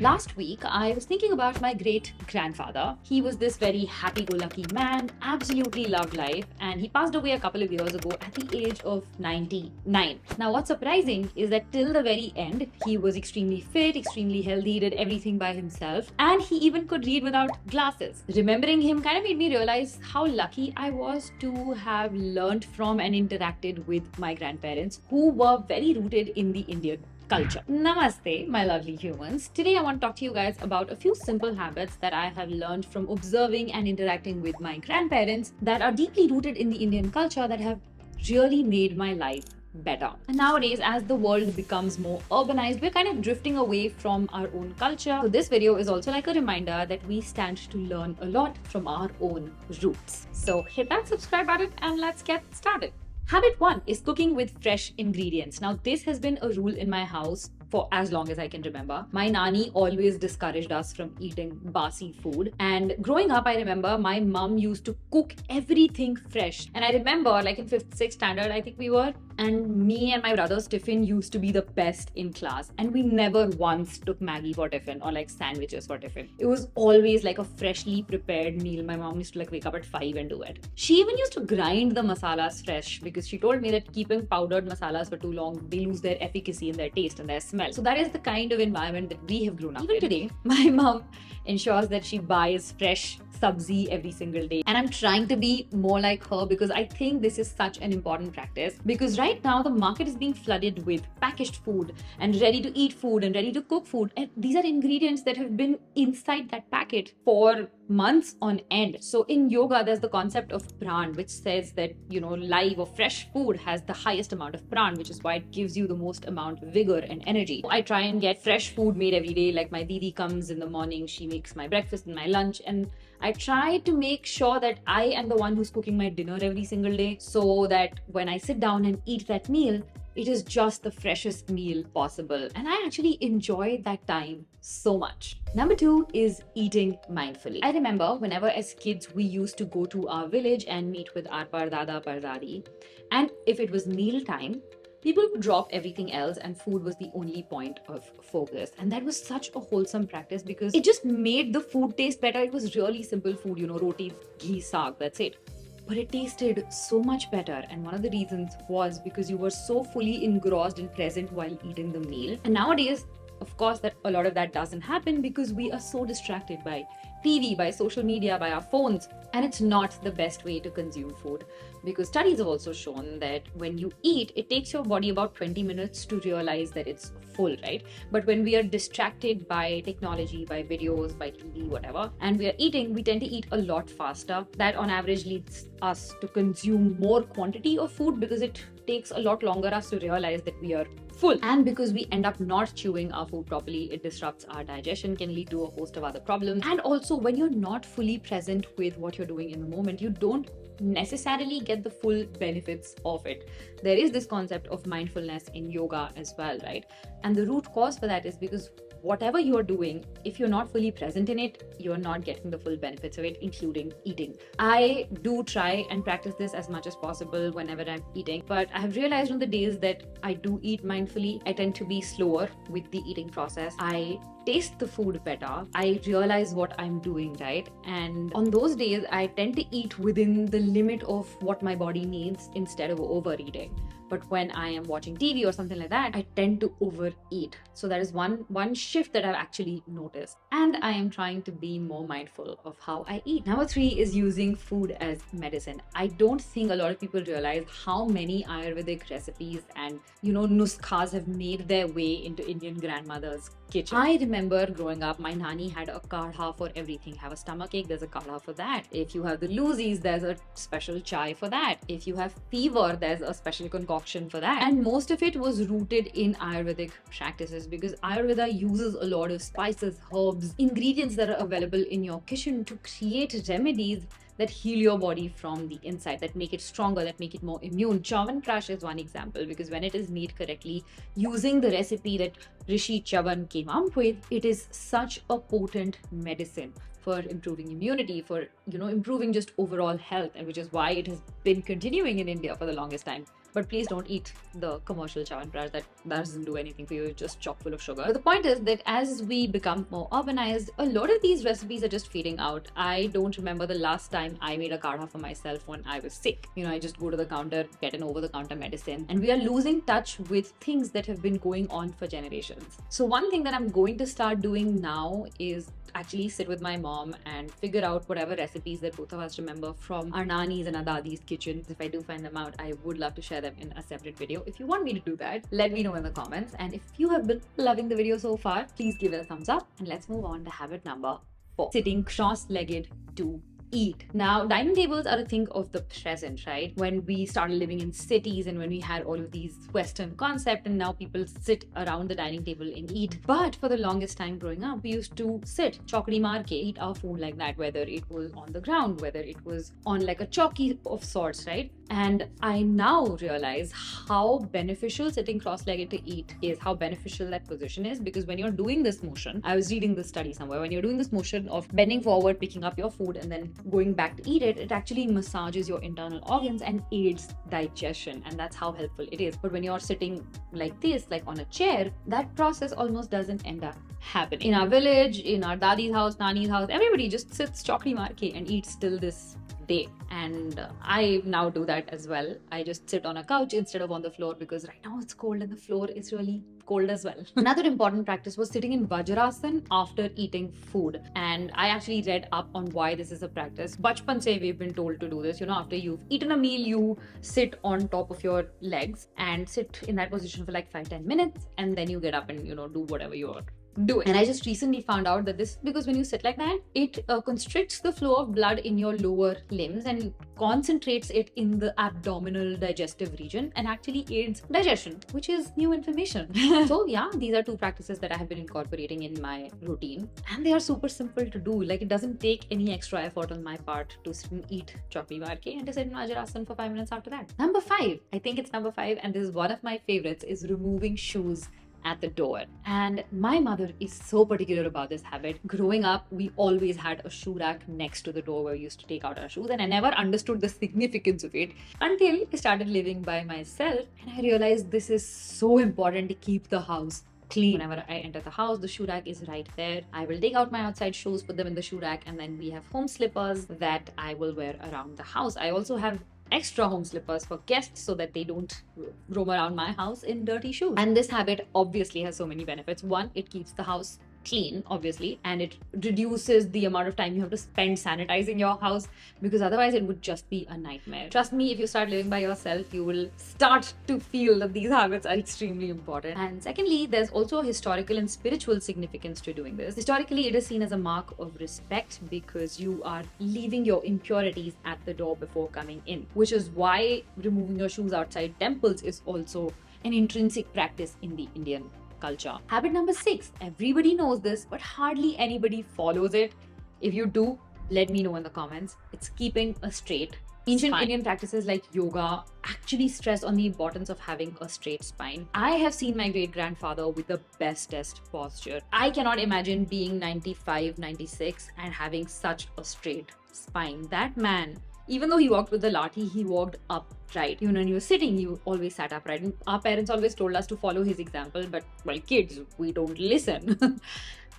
Last week, I was thinking about my great grandfather. He was this very happy go lucky man, absolutely loved life, and he passed away a couple of years ago at the age of 99. Now, what's surprising is that till the very end, he was extremely fit, extremely healthy, did everything by himself, and he even could read without glasses. Remembering him kind of made me realize how lucky I was to have learned from and interacted with my grandparents, who were very rooted in the Indian culture. Namaste, my lovely humans. Today I want to talk to you guys about a few simple habits that I have learned from observing and interacting with my grandparents that are deeply rooted in the Indian culture that have really made my life better. And nowadays, as the world becomes more urbanized, we're kind of drifting away from our own culture. So this video is also like a reminder that we stand to learn a lot from our own roots. So hit that subscribe button and let's get started. Habit 1 is cooking with fresh ingredients. Now, this has been a rule in my house for as long as I can remember. My nani always discouraged us from eating basi food. And growing up, I remember my mom used to cook everything fresh. And I remember, like in 5th, 6th standard, I think we were, and me and my brother's tiffin used to be the best in class. And we never once took Maggie for tiffin or like sandwiches for tiffin. It was always like a freshly prepared meal. My mom used to like wake up at 5 and do it. She even used to grind the masalas fresh because she told me that keeping powdered masalas for too long, they lose their efficacy and their taste and their smell. So that is the kind of environment that we have grown up in. Even today, my mom ensures that she buys fresh sabzi every single day. And I'm trying to be more like her because I think this is such an important practice. Because right now the market is being flooded with packaged food and ready to eat food and ready to cook food. And these are ingredients that have been inside that packet for months on end. So in yoga, there's the concept of pran, which says that, live or fresh food has the highest amount of pran, which is why it gives you the most amount of vigor and energy. I try and get fresh food made every day. Like my didi comes in the morning, she makes my breakfast and my lunch, and I try to make sure that I am the one who's cooking my dinner every single day, so that when I sit down and eat that meal, it is just the freshest meal possible. And I actually enjoy that time so much. Number 2 is eating mindfully. I remember whenever as kids we used to go to our village and meet with our pardada pardadi. And if it was meal time, people would drop everything else and food was the only point of focus. And that was such a wholesome practice because it just made the food taste better. It was really simple food, roti, ghee, saag, that's it. But it tasted so much better, and one of the reasons was because you were so fully engrossed and present while eating the meal. And nowadays, of course, that a lot of that doesn't happen because we are so distracted by TV, by social media, by our phones, and it's not the best way to consume food. Because studies have also shown that when you eat, it takes your body about 20 minutes to realize that it's full, right? But when we are distracted by technology, by videos, by TV, whatever, and we are eating, we tend to eat a lot faster. That on average leads us to consume more quantity of food because it takes a lot longer us to realize that we are full. And because we end up not chewing our food properly, it disrupts our digestion, can lead to a host of other problems. And also, when you're not fully present with what you're doing in the moment, you don't necessarily get the full benefits of it. There is this concept of mindfulness in yoga as well, right? And the root cause for that is because whatever you're doing, if you're not fully present in it, you're not getting the full benefits of it, including eating. I do try and practice this as much as possible whenever I'm eating, but I have realized on the days that I do eat mindfully, I tend to be slower with the eating process. I taste the food better. I realize what I'm doing, right? And on those days, I tend to eat within the limit of what my body needs instead of overeating. But when I am watching TV or something like that, I tend to overeat. So that is one shift that I've actually noticed. And I am trying to be more mindful of how I eat. Number 3 is using food as medicine. I don't think a lot of people realize how many Ayurvedic recipes and, nuskhas have made their way into Indian grandmothers' kitchen. I remember growing up, my nani had a kadha for everything. Have a stomachache, there's a kadha for that. If you have the loosies, there's a special chai for that. If you have fever, there's a special concoction for that. And most of it was rooted in Ayurvedic practices because Ayurveda uses a lot of spices, herbs, ingredients that are available in your kitchen to create remedies that heal your body from the inside, that make it stronger, that make it more immune. Chyawanprash is one example because when it is made correctly, using the recipe that Rishi Chavan came up with, it is such a potent medicine for improving immunity, for improving just overall health, and which is why it has been continuing in India for the longest time. but please don't eat the commercial chawanprayas. That doesn't do anything for you. It's just chock full of sugar. But the point is that as we become more urbanized, a lot of these recipes are just fading out. I don't remember the last time I made a kadha for myself when I was sick. I just go to the counter, get an over-the-counter medicine, and we are losing touch with things that have been going on for generations. So one thing that I'm going to start doing now is actually sit with my mom and figure out whatever recipes that both of us remember from our nannies and our daddies' kitchens. If I do find them out, I would love to share them in a separate video. If you want me to do that, let me know in the comments. And if you have been loving the video so far, please give it a thumbs up. And let's move on to habit number 4. Sitting cross-legged to eat. Now, dining tables are a thing of the present, right? When we started living in cities and when we had all of these Western concepts, and now people sit around the dining table and eat. But for the longest time growing up, we used to sit chokdi maar ke, eat our food like that, whether it was on the ground, whether it was on like a chowki of sorts, right? And I now realize how beneficial sitting cross-legged to eat is, how beneficial that position is, because when you're doing this motion, I was reading this study somewhere, when you're doing this motion of bending forward, picking up your food and then going back to eat it, it actually massages your internal organs and aids digestion, and that's how helpful it is. But when you're sitting like this, like on a chair, that process almost doesn't end up happening. In our village, in our dadi's house, nani's house, everybody just sits chokdi maar ke and eats till this day. And I now do that as well. I just sit on a couch instead of on the floor, because right now it's cold and the floor is really cold as well. Another important practice was sitting in Vajrasan after eating food. And I actually read up on why this is a practice. Bachpan se we've been told to do this. After you've eaten a meal, you sit on top of your legs and sit in that position for like 5-10 minutes, and then you get up and do whatever you're doing. And I just recently found out that this is because when you sit like that, it constricts the flow of blood in your lower limbs and concentrates it in the abdominal digestive region and actually aids digestion, which is new information. So yeah, these are 2 practices that I have been incorporating in my routine, and they are super simple to do. Like, it doesn't take any extra effort on my part to sit and eat chokdi maar ke and to sit in Vajrasan for 5 minutes after that. Number 5, I think it's number 5, and this is one of my favorites, is removing shoes at the door. And my mother is so particular about this habit. Growing up, we always had a shoe rack next to the door where we used to take out our shoes, and I never understood the significance of it until I started living by myself, and I realized this is so important to keep the house clean. Whenever I enter the house, the shoe rack is right there. I will take out my outside shoes, put them in the shoe rack, and then we have home slippers that I will wear around the house. I also have extra home slippers for guests so that they don't roam around my house in dirty shoes. And this habit obviously has so many benefits. One, it keeps the house clean, obviously, and it reduces the amount of time you have to spend sanitizing your house, because otherwise it would just be a nightmare. Trust me, if you start living by yourself, you will start to feel that these habits are extremely important. And secondly, there's also a historical and spiritual significance to doing this. Historically, it is seen as a mark of respect because you are leaving your impurities at the door before coming in, which is why removing your shoes outside temples is also an intrinsic practice in the Indian culture. Habit number 6. Everybody knows this, but hardly anybody follows it. If you do, let me know in the comments. It's keeping a straight Ancient spine. Indian practices like yoga actually stress on the importance of having a straight spine. I have seen my great-grandfather with the bestest posture. I cannot imagine being 95, 96 and having such a straight spine. That man, even though he walked with the lathi, he walked upright. Even when he was sitting, he always sat upright. And our parents always told us to follow his example, but well, kids, we don't listen.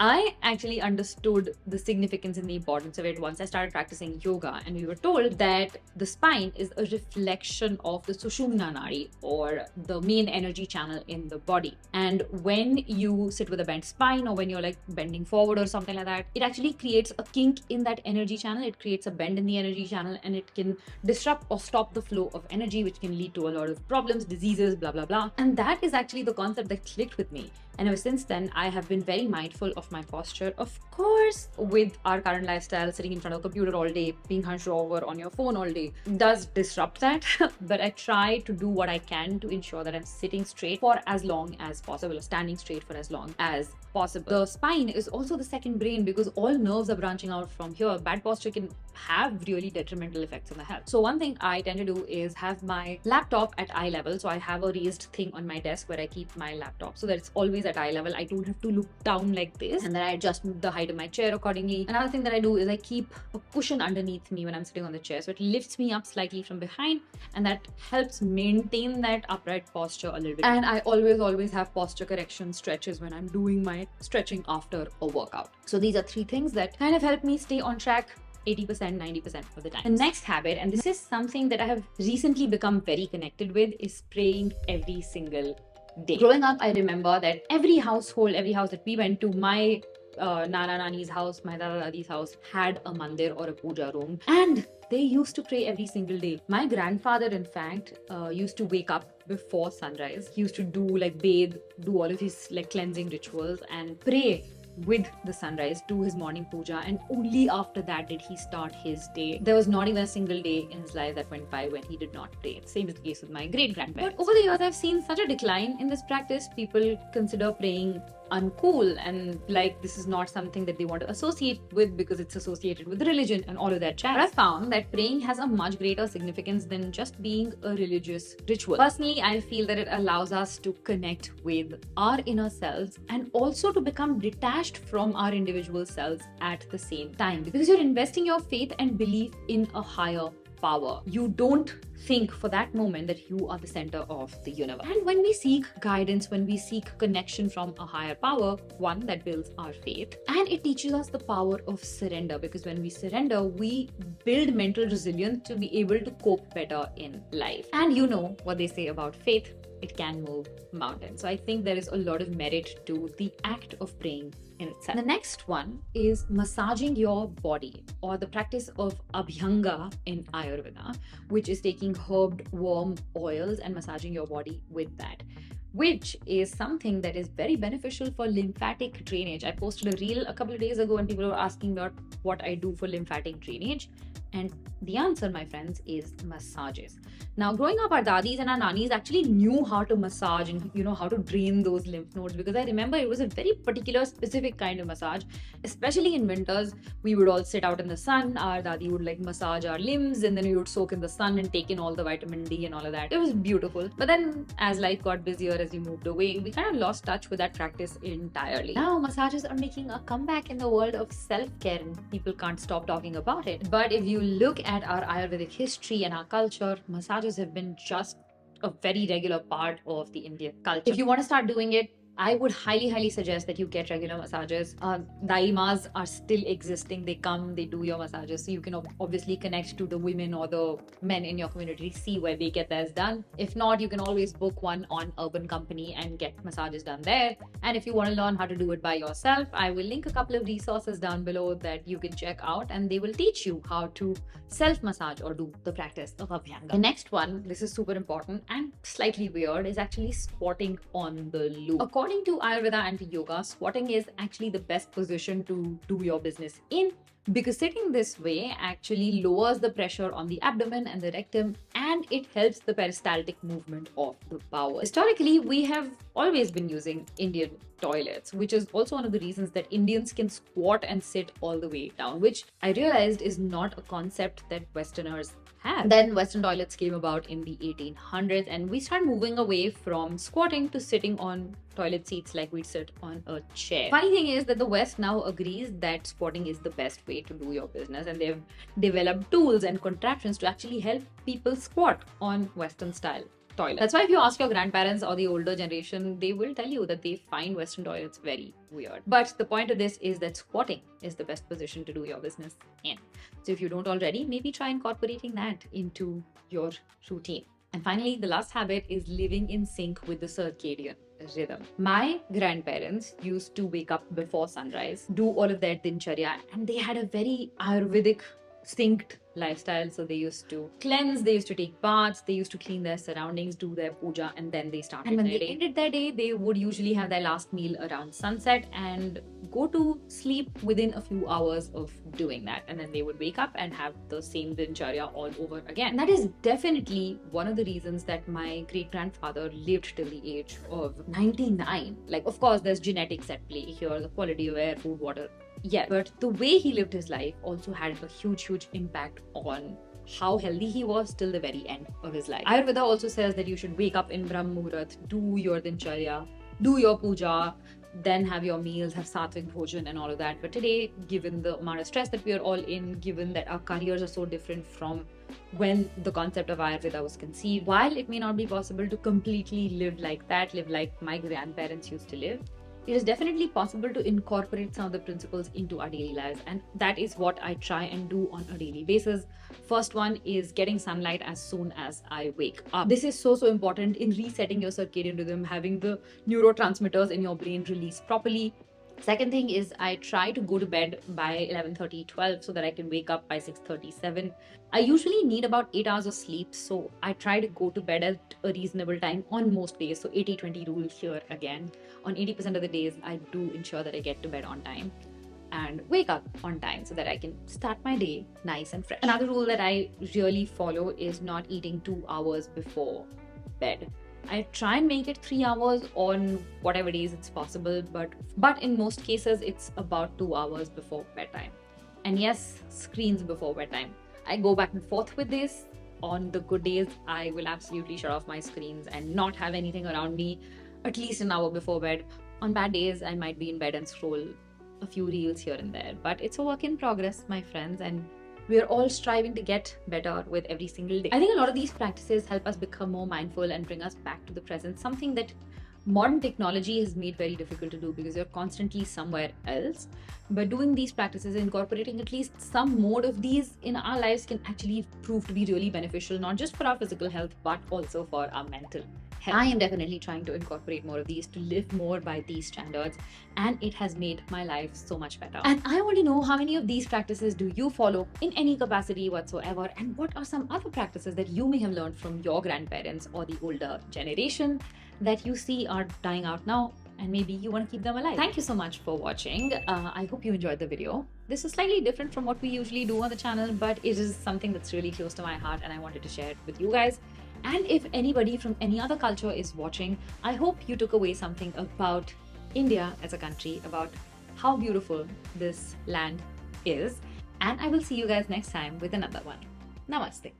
I actually understood the significance and the importance of it once I started practicing yoga, and we were told that the spine is a reflection of the Sushumna Nadi, or the main energy channel in the body. And when you sit with a bent spine, or when you're like bending forward or something like that, it actually creates a kink in that energy channel. It creates a bend in the energy channel, and it can disrupt or stop the flow of energy, which can lead to a lot of problems, diseases, blah, blah, blah. And that is actually the concept that clicked with me. And ever since then, I have been very mindful of my posture. Of course, with our current lifestyle, sitting in front of a computer all day, being hunched over on your phone all day does disrupt that. But I try to do what I can to ensure that I'm sitting straight for as long as possible, or standing straight for as long as possible. The spine is also the second brain, because all nerves are branching out from here. Bad posture can have really detrimental effects on the health. So one thing I tend to do is have my laptop at eye level. So I have a raised thing on my desk where I keep my laptop so that it's always at eye level. I don't have to look down like this, and then I adjust the height of my chair accordingly. Another thing that I do is I keep a cushion underneath me when I'm sitting on the chair, so it lifts me up slightly from behind, and that helps maintain that upright posture a little bit. And I always have posture correction stretches when I'm doing my stretching after a workout. So these are 3 things that kind of help me stay on track 80%, 90% of the time. The next habit, and this is something that I have recently become very connected with, is praying every single day. Growing up, I remember that every house that we went to, my Nana Nani's house, my Dada Dadi's house, had a mandir or a puja room, and they used to pray every single day. My grandfather, in fact, used to wake up before sunrise. He used to bathe, do all of his cleansing rituals and pray with the sunrise, do his morning puja, and only after that did he start his day. There was not even a single day in his life that went by when he did not pray. Same is the case with my great-grandparents. But over the years, I've seen such a decline in this practice. People consider praying uncool, and this is not something that they want to associate with because it's associated with religion and all of that jazz. But I found that praying has a much greater significance than just being a religious ritual. Personally, I feel that it allows us to connect with our inner selves and also to become detached from our individual selves at the same time, because you're investing your faith and belief in a higher power. You don't think for that moment that you are the center of the universe. And when we seek guidance, when we seek connection from a higher power, one, that builds our faith, and it teaches us the power of surrender, because when we surrender, we build mental resilience to be able to cope better in life. And you know what they say about faith, it can move mountains. So I think there is a lot of merit to the act of praying in itself. The next one is massaging your body, or the practice of abhyanga in Ayurveda, which is taking herbed warm oils and massaging your body with that, which is something that is very beneficial for lymphatic drainage. I posted a reel a couple of days ago and people were asking about what I do for lymphatic drainage. And the answer, my friends, is massages. Now, growing up, our dadis and our nanis actually knew how to massage and how to drain those lymph nodes, because I remember it was a very particular, specific kind of massage. Especially in winters, we would all sit out in the sun. Our dadi would massage our limbs, and then we would soak in the sun and take in all the vitamin D and all of that. It was beautiful. But then, as life got busier, as we moved away, we kind of lost touch with that practice entirely. Now, massages are making a comeback in the world of self-care, and people can't stop talking about it. But if you look at our Ayurvedic history and our culture, massages have been just a very regular part of the Indian culture. If you want to start doing it, I would highly suggest that you get regular massages. Daimas are still existing. They come, they do your massages. So you can obviously connect to the women or the men in your community, see where they get theirs done. If not, you can always book one on Urban Company and get massages done there. And if you want to learn how to do it by yourself, I will link a couple of resources down below that you can check out, and they will teach you how to self-massage or do the practice of abhyanga. The next one, this is super important and slightly weird, is actually squatting on the loo. According to Ayurveda and to yoga, squatting is actually the best position to do your business in, because sitting this way actually lowers the pressure on the abdomen and the rectum, and it helps the peristaltic movement of the bowel. Historically, we have always been using Indian toilets, which is also one of the reasons that Indians can squat and sit all the way down, which I realized is not a concept that Westerners have. Then Western toilets came about in the 1800s, and we started moving away from squatting to sitting on toilet seats like we'd sit on a chair. Funny thing is that the West now agrees that squatting is the best way to do your business, and they've developed tools and contraptions to actually help people squat on Western style toilets. That's why if you ask your grandparents or the older generation, they will tell you that they find Western toilets very weird. But the point of this is that squatting is the best position to do your business in. So if you don't already, maybe try incorporating that into your routine. And finally, the last habit is living in sync with the circadian rhythm. My grandparents used to wake up before sunrise, do all of their dincharya, and they had a very Ayurvedic synced lifestyle. So they used to cleanse, they used to take baths, they used to clean their surroundings, do their puja, and then they started their day. And when they ended their day, they would usually have their last meal around sunset and go to sleep within a few hours of doing that. And then they would wake up and have the same dincharya all over again. And that is definitely one of the reasons that my great-grandfather lived till the age of 99. Of course, there's genetics at play here, the quality of air, food, water, yet. But the way he lived his life also had a huge impact on how healthy he was till the very end of his life. Ayurveda also says that you should wake up in Brahm Muhurat, do your dincharya, do your puja, then have your meals, have sattvic bhojan and all of that. But today, given the amount of stress that we are all in, given that our careers are so different from when the concept of Ayurveda was conceived, while it may not be possible to completely live like that, live like my grandparents used to live, it is definitely possible to incorporate some of the principles into our daily lives, and that is what I try and do on a daily basis. First one is getting sunlight as soon as I wake up. This is so important in resetting your circadian rhythm, having the neurotransmitters in your brain release properly. Second thing is I try to go to bed by 11:30, 12 so that I can wake up by 6:37. I usually need about 8 hours of sleep, so I try to go to bed at a reasonable time on most days. So 80-20 rule here again. On 80% of the days, I do ensure that I get to bed on time and wake up on time so that I can start my day nice and fresh. Another rule that I really follow is not eating 2 hours before bed. I try and make it 3 hours on whatever days it's possible, but in most cases it's about 2 hours before bedtime. And yes, screens before bedtime. I go back and forth with this. On the good days, I will absolutely shut off my screens and not have anything around me at least an hour before bed. On bad days, I might be in bed and scroll a few reels here and there, but it's a work in progress, my friends, and we're all striving to get better with every single day. I think a lot of these practices help us become more mindful and bring us back to the present, something that modern technology has made very difficult to do because you're constantly somewhere else. But doing these practices, incorporating at least some mode of these in our lives can actually prove to be really beneficial, not just for our physical health, but also for our mental health. I am definitely trying to incorporate more of these to live more by these standards, and it has made my life so much better. And I want to know how many of these practices do you follow in any capacity whatsoever, and what are some other practices that you may have learned from your grandparents or the older generation that you see are dying out now, and maybe you want to keep them alive. Thank you so much for watching. I hope you enjoyed the video. This is slightly different from what we usually do on the channel, but it is something that's really close to my heart and I wanted to share it with you guys. And if anybody from any other culture is watching, I hope you took away something about India as a country, about how beautiful this land is. And I will see you guys next time with another one. Namaste.